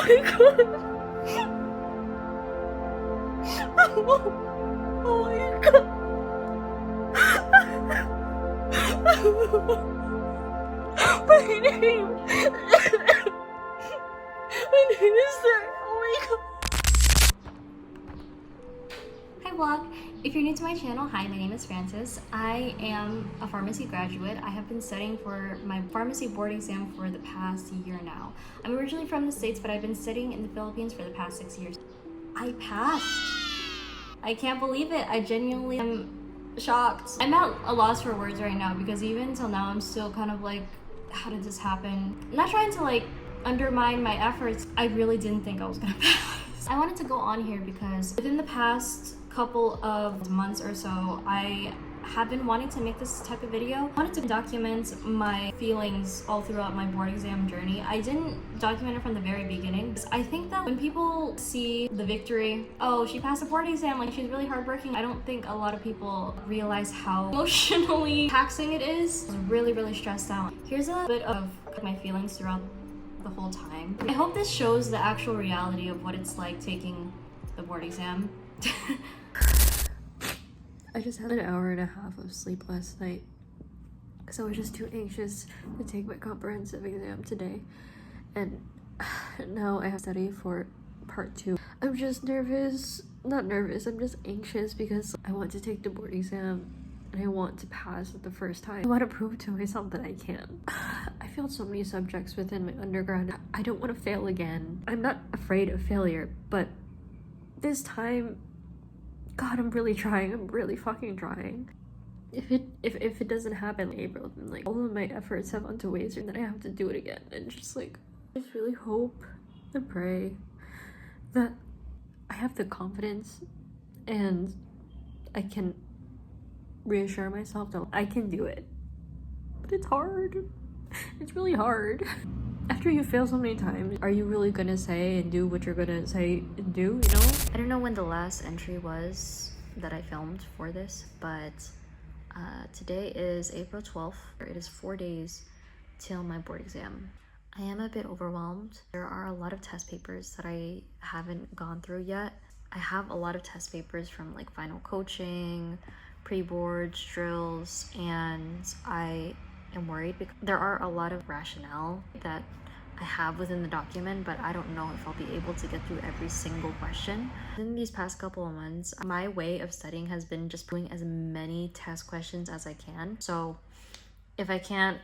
my god. Oh my god. My name. My name is Sarah. Oh my god. Hi vlog! If you're new to my channel, hi, my name is Frances. I am a pharmacy graduate. I have been studying for my pharmacy board exam for the past year now. I'm originally from the States, but I've been studying in the Philippines for the past 6 years. I passed! I can't believe it. I genuinely am shocked. I'm at a loss for words right now because even until now, I'm still kind of like, how did this happen? I'm not trying to like undermine my efforts. I really didn't think I was gonna pass. I wanted to go on here because within the past couple of months or so, I have been wanting to make this type of video. I wanted to document my feelings all throughout my board exam journey. I didn't document it from the very beginning. I think that when people see the victory, oh, she passed a board exam, like she's really hardworking, I don't think a lot of people realize how emotionally taxing it is. I was really, really stressed out. Here's a bit of my feelings throughout the whole time. I hope this shows the actual reality of what it's like taking the board exam. I just had an hour and a half of sleep last night because I was just too anxious to take my comprehensive exam today, and now I have to study for part 2. I'm just nervous, not nervous, I'm just anxious because I want to take the board exam and I want to pass it the first time. I want to prove to myself that I can. I failed so many subjects within my undergrad. I don't want to fail again. I'm not afraid of failure, but this time, God, I'm really trying. I'm really fucking trying. If it doesn't happen in April, then like all of my efforts have gone to waste, and then I have to do it again. And just like, I just really hope and pray that I have the confidence and I can reassure myself that I can do it. But it's hard. It's really hard. After you fail so many times, are you really gonna say and do what you're gonna say and do, you know? I don't know when the last entry was that I filmed for this, but today is April 12th. It is 4 days till my board exam. I am a bit overwhelmed. There are a lot of test papers that I haven't gone through yet. I have a lot of test papers from like final coaching, pre-boards, drills, and I am worried because there are a lot of rationale that I have within the document, but I don't know if I'll be able to get through every single question. In these past couple of months, my way of studying has been just doing as many test questions as I can. So if I can't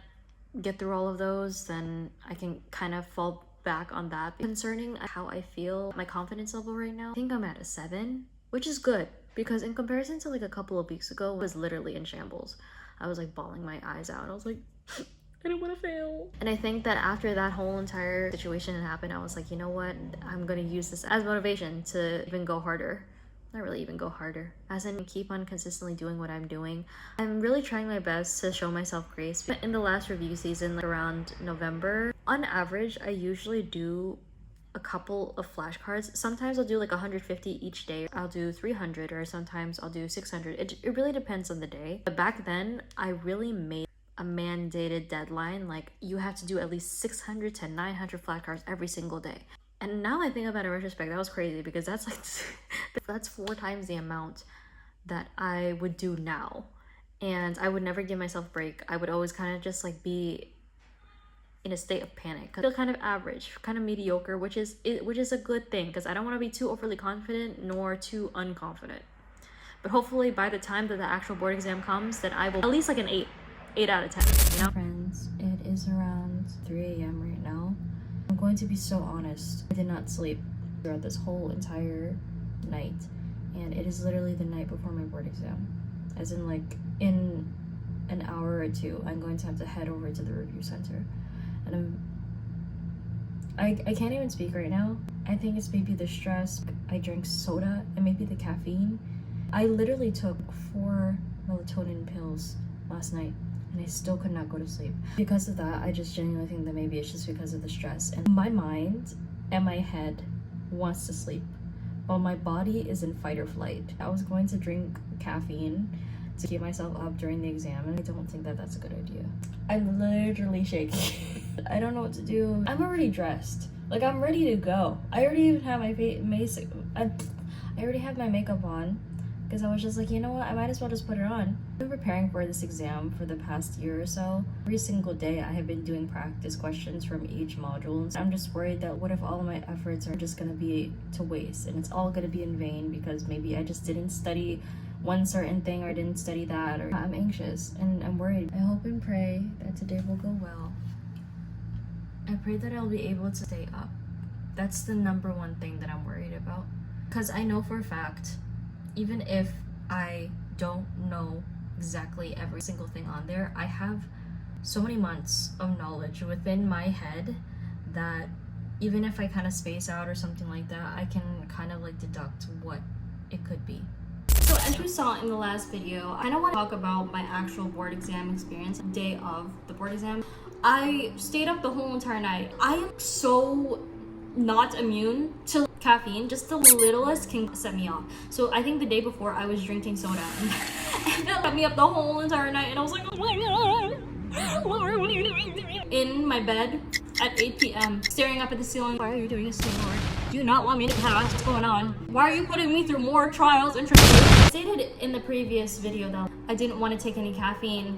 get through all of those, then I can kind of fall back on that. Concerning how I feel, my confidence level right now, I think I'm at a 7, which is good because in comparison to like a couple of weeks ago, I was literally in shambles. I was like bawling my eyes out. I was like, I don't want to fail. And I think that after that whole entire situation had happened, I was like, you know what? I'm going to use this as motivation to even go harder. Not really even go harder. As in keep on consistently doing what I'm doing. I'm really trying my best to show myself grace. In the last review season, like around November, on average, I usually do a couple of flashcards. Sometimes I'll do like 150 each day. I'll do 300 or sometimes I'll do 600. It really depends on the day. But back then, I really made a mandated deadline. Like you have to do at least 600 to 900 flashcards every single day. And now I think about it in retrospect, that was crazy because that's like, that's 4 times the amount that I would do now. And I would never give myself a break. I would always kind of just like be in a state of panic. I feel kind of average, kind of mediocre, which is a good thing because I don't want to be too overly confident nor too unconfident. But hopefully by the time that the actual board exam comes, that I will at least like an 8 out of 10, you know? Friends, it is around 3 a.m. right now. I'm going to be so honest. I did not sleep throughout this whole entire night. And it is literally the night before my board exam. As in like in an hour or 2, I'm going to have to head over to the review center. And I can't even speak right now. I think it's maybe the stress. I drank soda and maybe the caffeine. I literally took 4 melatonin pills last night and I still could not go to sleep. Because of that, I just genuinely think that maybe it's just because of the stress. And my mind and my head wants to sleep, while my body is in fight or flight. I was going to drink caffeine to keep myself up during the exam, and I don't think that that's a good idea. I'm literally shaking. I don't know what to do. I'm already dressed. Like, I'm ready to go. I already even have my I already have my makeup on because I was just like, you know what, I might as well just put it on. I've been preparing for this exam for the past year or so. Every single day I have been doing practice questions from each module. I'm just worried that what if all of my efforts are just gonna be to waste and it's all gonna be in vain because maybe I just didn't study one certain thing or didn't study that, or I'm anxious and I'm worried. I hope and pray that today will go well. I pray that I'll be able to stay up. That's the number one thing that I'm worried about. Because I know for a fact, even if I don't know exactly every single thing on there, I have so many months of knowledge within my head that even if I kind of space out or something like that, I can kind of like deduct what it could be. So as you saw in the last video, I don't want to talk about my actual board exam experience, day of the board exam. I stayed up the whole entire night. I am so not immune to caffeine. Just the littlest can set me off. So I think the day before I was drinking soda and that kept me up the whole entire night and I was like, oh my god, Lord, what are you doing? In my bed at 8 p.m. staring up at the ceiling. Why are you doing this to me, Lord? Do you not want me to pass? What's going on? Why are you putting me through more trials and tribulations? I stated in the previous video that I didn't want to take any caffeine.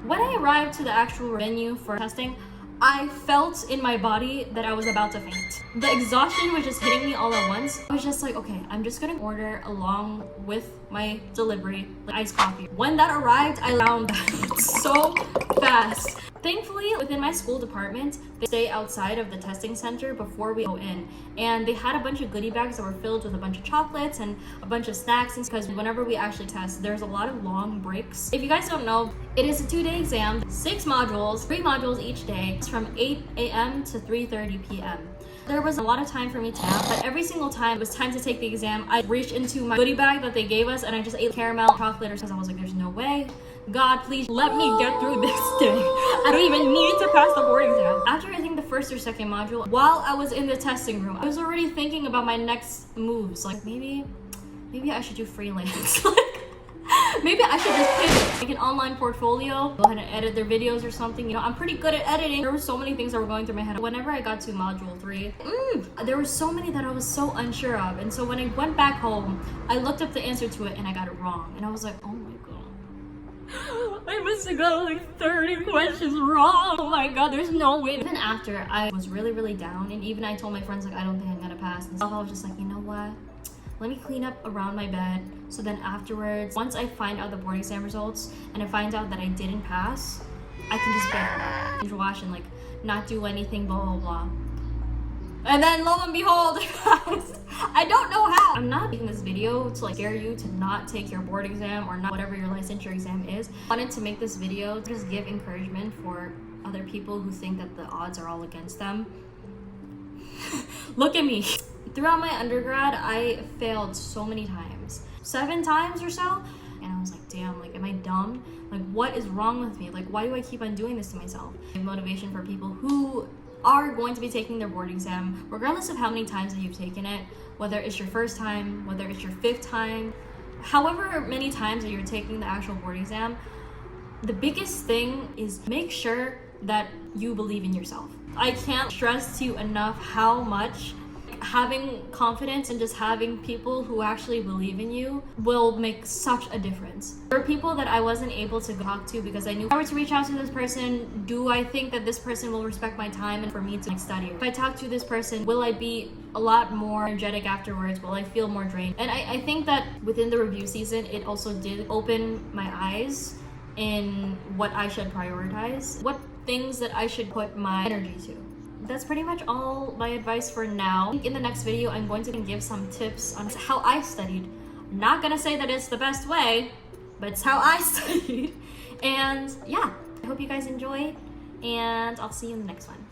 When I arrived to the actual venue for testing, I felt in my body that I was about to faint. The exhaustion was just hitting me all at once. I was just like, okay, I'm just gonna order along with my delivery, like iced coffee. When that arrived, I found that so fast. Thankfully, within my school department, they stay outside of the testing center before we go in. And they had a bunch of goodie bags that were filled with a bunch of chocolates and a bunch of snacks. Because whenever we actually test, there's a lot of long breaks. If you guys don't know, it is a 2-day exam, 6 modules, 3 modules each day. It's from 8 a.m. to 3:30 p.m. There was a lot of time for me to nap, but every single time it was time to take the exam, I reached into my goodie bag that they gave us and I just ate caramel chocolate or something. I was like, there's no way. God, please let me get through this day. I don't even need to pass the board exam. After I think the first or second module, while I was in the testing room, I was already thinking about my next moves. Like maybe I should do freelance. Maybe I should just pivot, make an online portfolio, go ahead and edit their videos or something. You know, I'm pretty good at editing. There were so many things that were going through my head. Whenever I got to module 3, there were so many that I was so unsure of. And so when I went back home, I looked up the answer to it and I got it wrong. And I was like, oh my god. I must have got like 30 questions wrong. Oh my god, there's no way. Even after I was really down, and even I told my friends like I don't think I'm gonna pass and stuff, I was just like, you know what? Let me clean up around my bed so then afterwards, once I find out the board exam results and I find out that I didn't pass, I can just binge watch and like not do anything, blah blah blah. And then lo and behold, I don't know how. I'm not making this video to like scare you to not take your board exam or not whatever your licensure exam is. I wanted to make this video to just give encouragement for other people who think that the odds are all against them. Look at me. Throughout my undergrad, I failed so many times. 7 times or so. And I was like, damn, like, am I dumb? Like, what is wrong with me? Like, why do I keep on doing this to myself? Motivation for people who are going to be taking their board exam, regardless of how many times that you've taken it, whether it's your first time, whether it's your 5th time, however many times that you're taking the actual board exam, the biggest thing is make sure that you believe in yourself. I can't stress to you enough how much having confidence and just having people who actually believe in you will make such a difference. There are people that I wasn't able to talk to because I knew if I were to reach out to this person, do I think that this person will respect my time and for me to study? If I talk to this person, will I be a lot more energetic afterwards? Will I feel more drained? And I think that within the review season, it also did open my eyes in what I should prioritize, what things that I should put my energy to. That's pretty much all my advice for now. In the next video, I'm going to give some tips on how I studied. I'm not gonna say that it's the best way, but it's how I studied. And yeah, I hope you guys enjoyed, and I'll see you in the next one.